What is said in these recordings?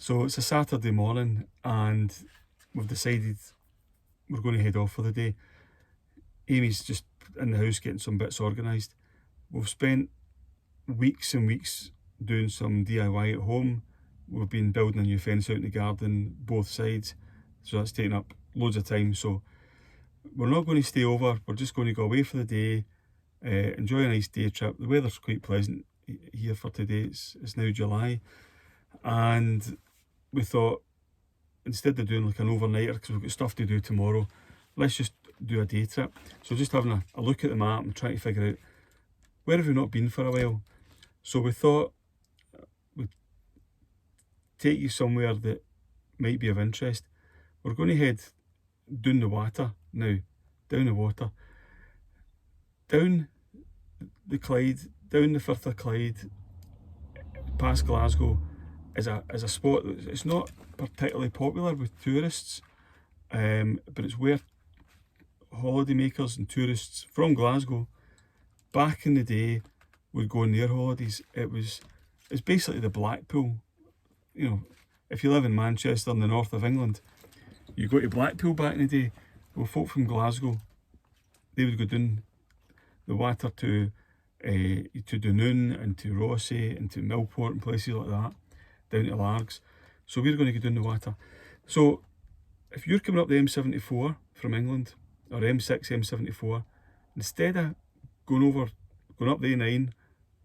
So it's a Saturday morning and we've decided we're going to head off for the day. Amy's just in the house getting some bits organised. We've spent weeks and weeks doing some DIY at home. We've been building a new fence out in the garden, both sides, so that's taking up loads of time. So we're not going to stay over, we're just going to go away for the day, enjoy a nice day trip. The weather's quite pleasant here for today. It's now July, and we thought, instead of doing like an overnighter, because we've got stuff to do tomorrow, let's just do a day trip. So just having a look at the map and trying to figure out where have we not been for a while. So we thought we'd take you somewhere that might be of interest. We're going to head Doon the Watter now, down the water, down the Clyde, down the Firth of Clyde, past Glasgow, is a spot that it's not particularly popular with tourists, but it's where holidaymakers and tourists from Glasgow back in the day would go on their holidays. It's basically the Blackpool. You know, if you live in Manchester in the north of England, you go to Blackpool back in the day. Well, folk from Glasgow, they would go down the water to Doon and to Rothesay and to Millport and places like that, down to Largs. So we're going to go down the water. So if you're coming up the M74 from England, or M6, M74, instead of going up the A9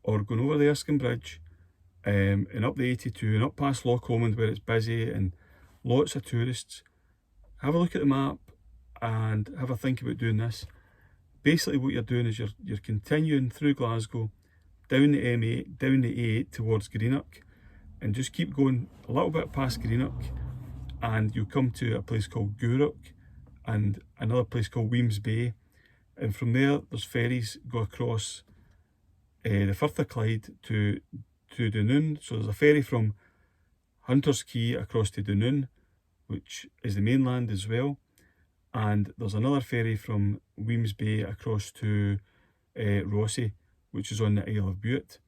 or going over the Erskine Bridge, and up the 82 and up past Loch Lomond where it's busy and lots of tourists, have a look at the map and have a think about doing this. Basically what you're doing is you're continuing through Glasgow, down the M8, down the A8 towards Greenock, and just keep going a little bit past Greenock and you'll come to a place called Gourock and another place called Wemyss Bay, and from there there's ferries go across the Firth of Clyde to Doon. So there's a ferry from Hunter's Quay across to Doon, which is the mainland as well, and there's another ferry from Wemyss Bay across to Rothesay, which is on the Isle of Bute.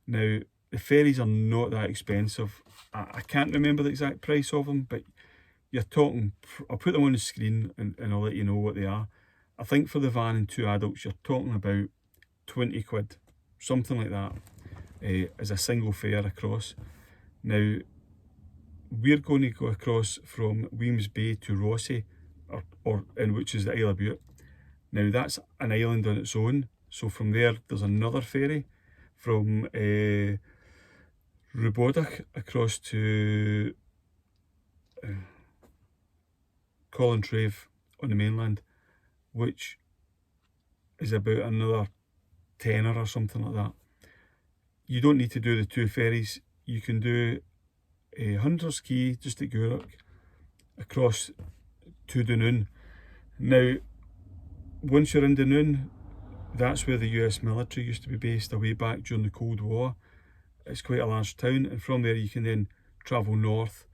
Now the ferries are not that expensive. I can't remember the exact price of them, but you're talking, I'll put them on the screen and I'll let you know what they are. I think for the van and 2 adults you're talking about 20 quid, something like that, as a single fare across. Now we're going to go across from Wemyss Bay to Rothesay, which is the Isle of Bute. Now that's an island on its own, so from there's another ferry from Rhubodach across to Colintraive on the mainland, which is about another tenner or something like that. You don't need to do the 2 ferries. You can do Hunter's Quay just at Gourock across to Doon. Now once you're in Doon, that's where the US military used to be based away back during the Cold War. It's quite a large town, and from there you can then travel north,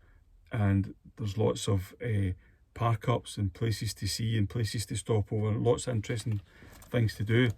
and there's lots of park ups and places to see and places to stop over, lots of interesting things to do.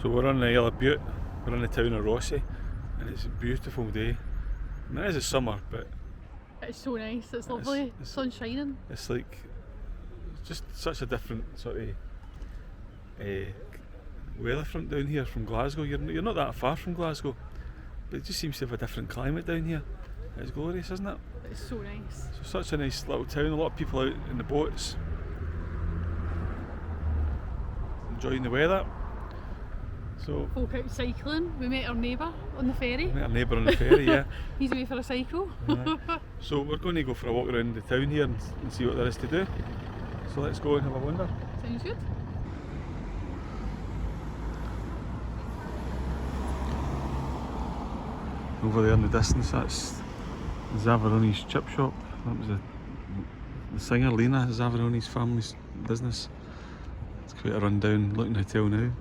So we're on the Isle of Bute, we're in the town of Rothesay, and it's a beautiful day. And it is a summer, but it's so nice, it's lovely, sun's shining. It's like, it's just such a different sort of weather front down here from Glasgow. You're not that far from Glasgow, but it just seems to have a different climate down here. It's glorious, isn't it? It's so nice. So such a nice little town, a lot of people out in the boats, enjoying the weather. So folk out cycling. We met our neighbour on the ferry. Yeah. He's away for a cycle. So we're going to go for a walk around the town here and see what there is to do. So let's go and have a wander. Sounds good. Over there in the distance, that's Zavaroni's chip shop. That was the singer Lena Zavaroni's family's business. It's quite a rundown looking hotel now.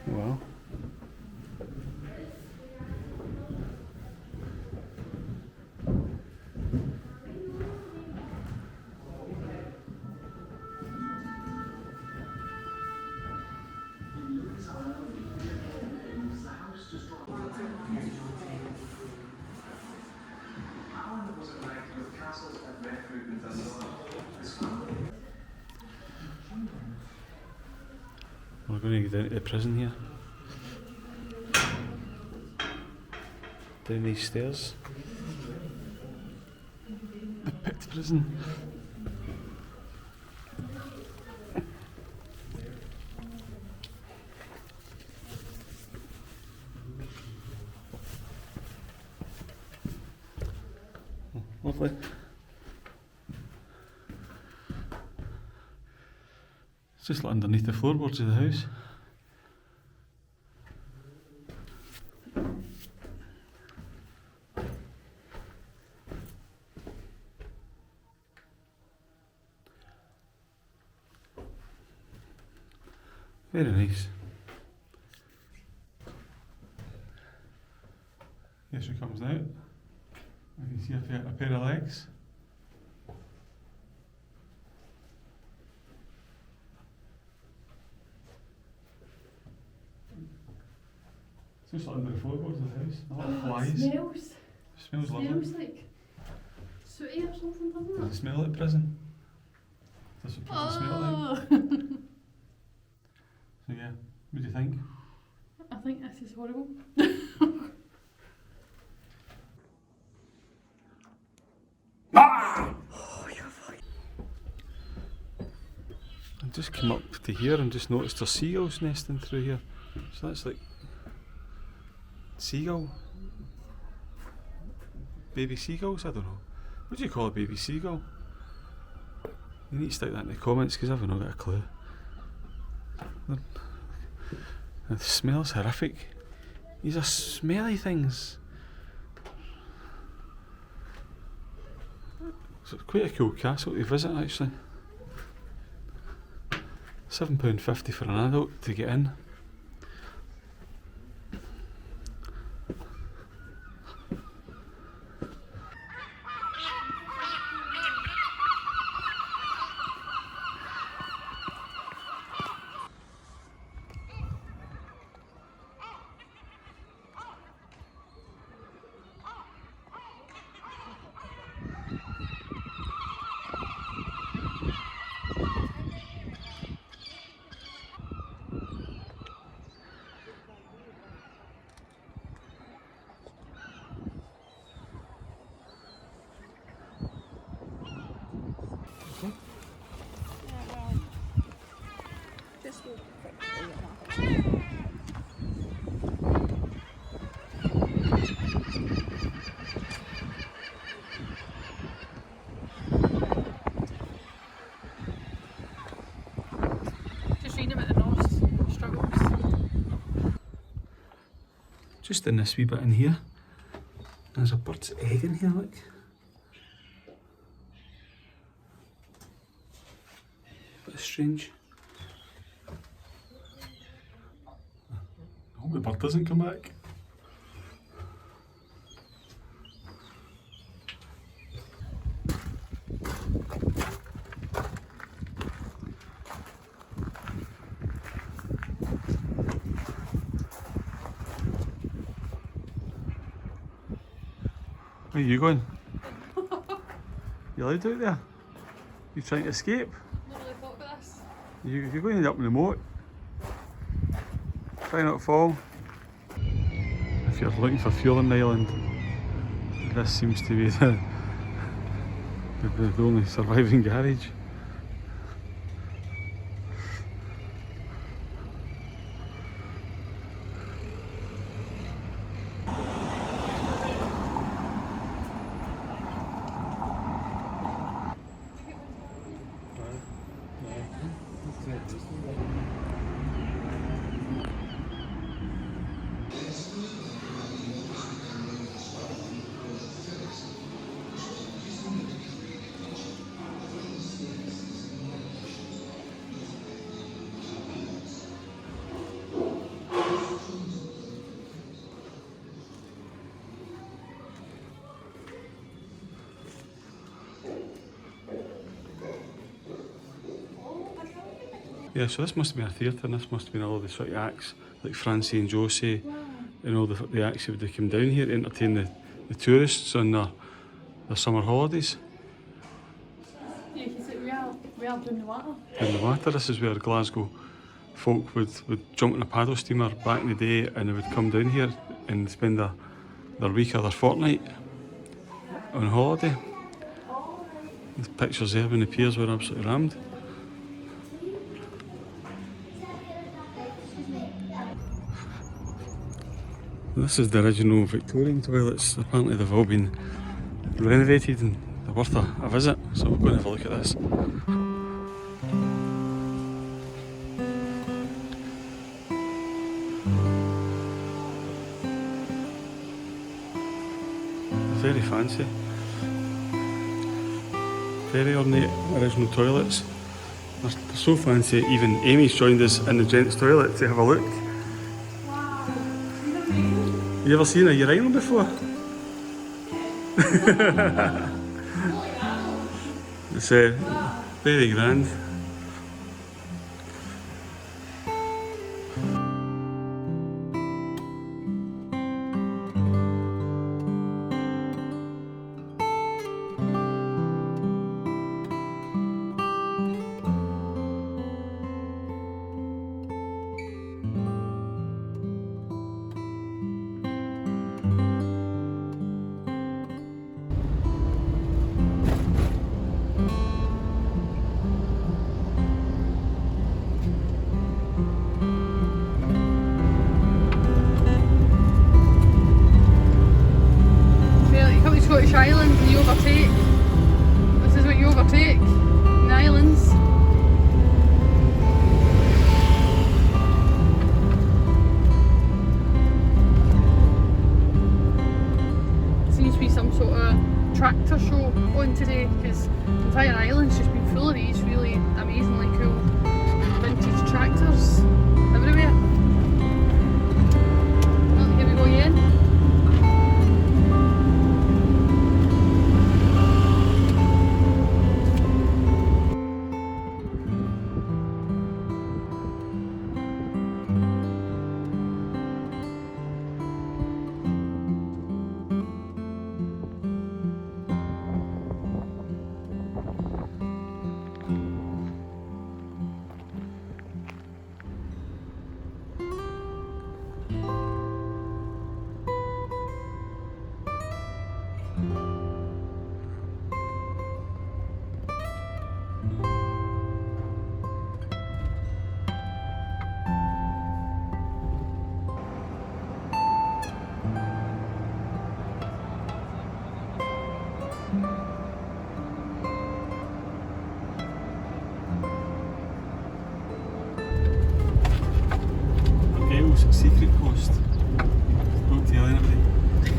Wow. We're going to go down to the prison here. Down these stairs. The pit prison. Oh, lovely. It's just like underneath the floorboards of the house. Very nice. Here she comes out. I can see a pair of legs. It's just like under the floorboards of the house. A lot of flies. Smells lovely. Smells like sooty or something, doesn't it? Does it smell like prison? Does it smell like? So yeah, what do you think? I think this is horrible. Ah! Oh, you're fine. I just came up to here and just noticed there's seagulls nesting through here. So that's like seagull, baby seagulls. I don't know. What do you call a baby seagull? You need to stick that in the comments because I've not got a clue. The smell's horrific. These are smelly things. So it's quite a cool castle to visit actually. £7.50 for an adult to get in. just in this wee bit in here. There's a bird's egg in here, look. Bit strange. I hope the bird doesn't come back. Where are you going? You allowed out there? You trying to escape? Not really thought about this. You're going to end up in the moat. Try not to fall. If you're looking for fuel on the island, this seems to be the only surviving garage. Yeah, so this must have been a theatre, and this must have been all the sort of acts, like Francie and Josie, and all the acts that would have come down here to entertain the tourists on their summer holidays. Yeah, because we are Doon the Watter. Doon the Watter, this is where Glasgow folk would jump on a paddle steamer back in the day, and they would come down here and spend their week or their fortnight on holiday. The pictures there when the piers were absolutely rammed. This is the original Victorian toilets. Apparently they've all been renovated and they're worth a visit, so we'll go and have a look at this. Very fancy. Very ornate original toilets. They're so fancy, even Amy's joined us in the gents' toilet to have a look. You ever seen a urinal before? It's very grand. Scottish islands and you overtake. This is what you overtake in the islands. Seems to be some sort of tractor show on today because the entire island's just been full of these really amazingly cool vintage tractors everywhere. Well, here we go again.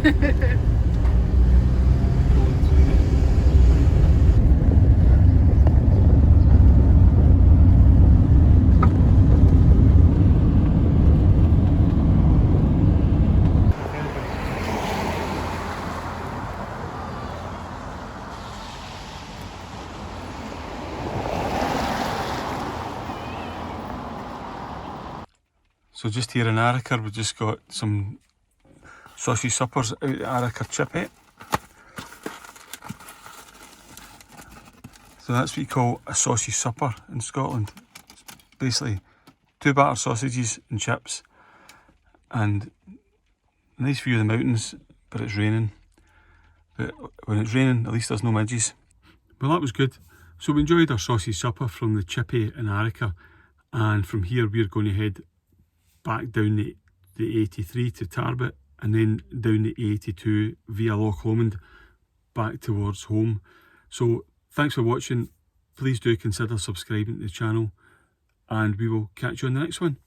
So just here in Arica, we've just got some sausage suppers out at Arica Chippy. So that's what you call a sausage supper in Scotland. It's basically 2 battered sausages and chips, and a nice view of the mountains, but it's raining. But when it's raining, at least there's no midges. Well, that was good. So we enjoyed our sausage supper from the Chippy in Arica, and from here we're going to head back down the 83 to Tarbet, and then down the 82 via Loch Lomond back towards home. So thanks for watching. Please do consider subscribing to the channel, and we will catch you on the next one.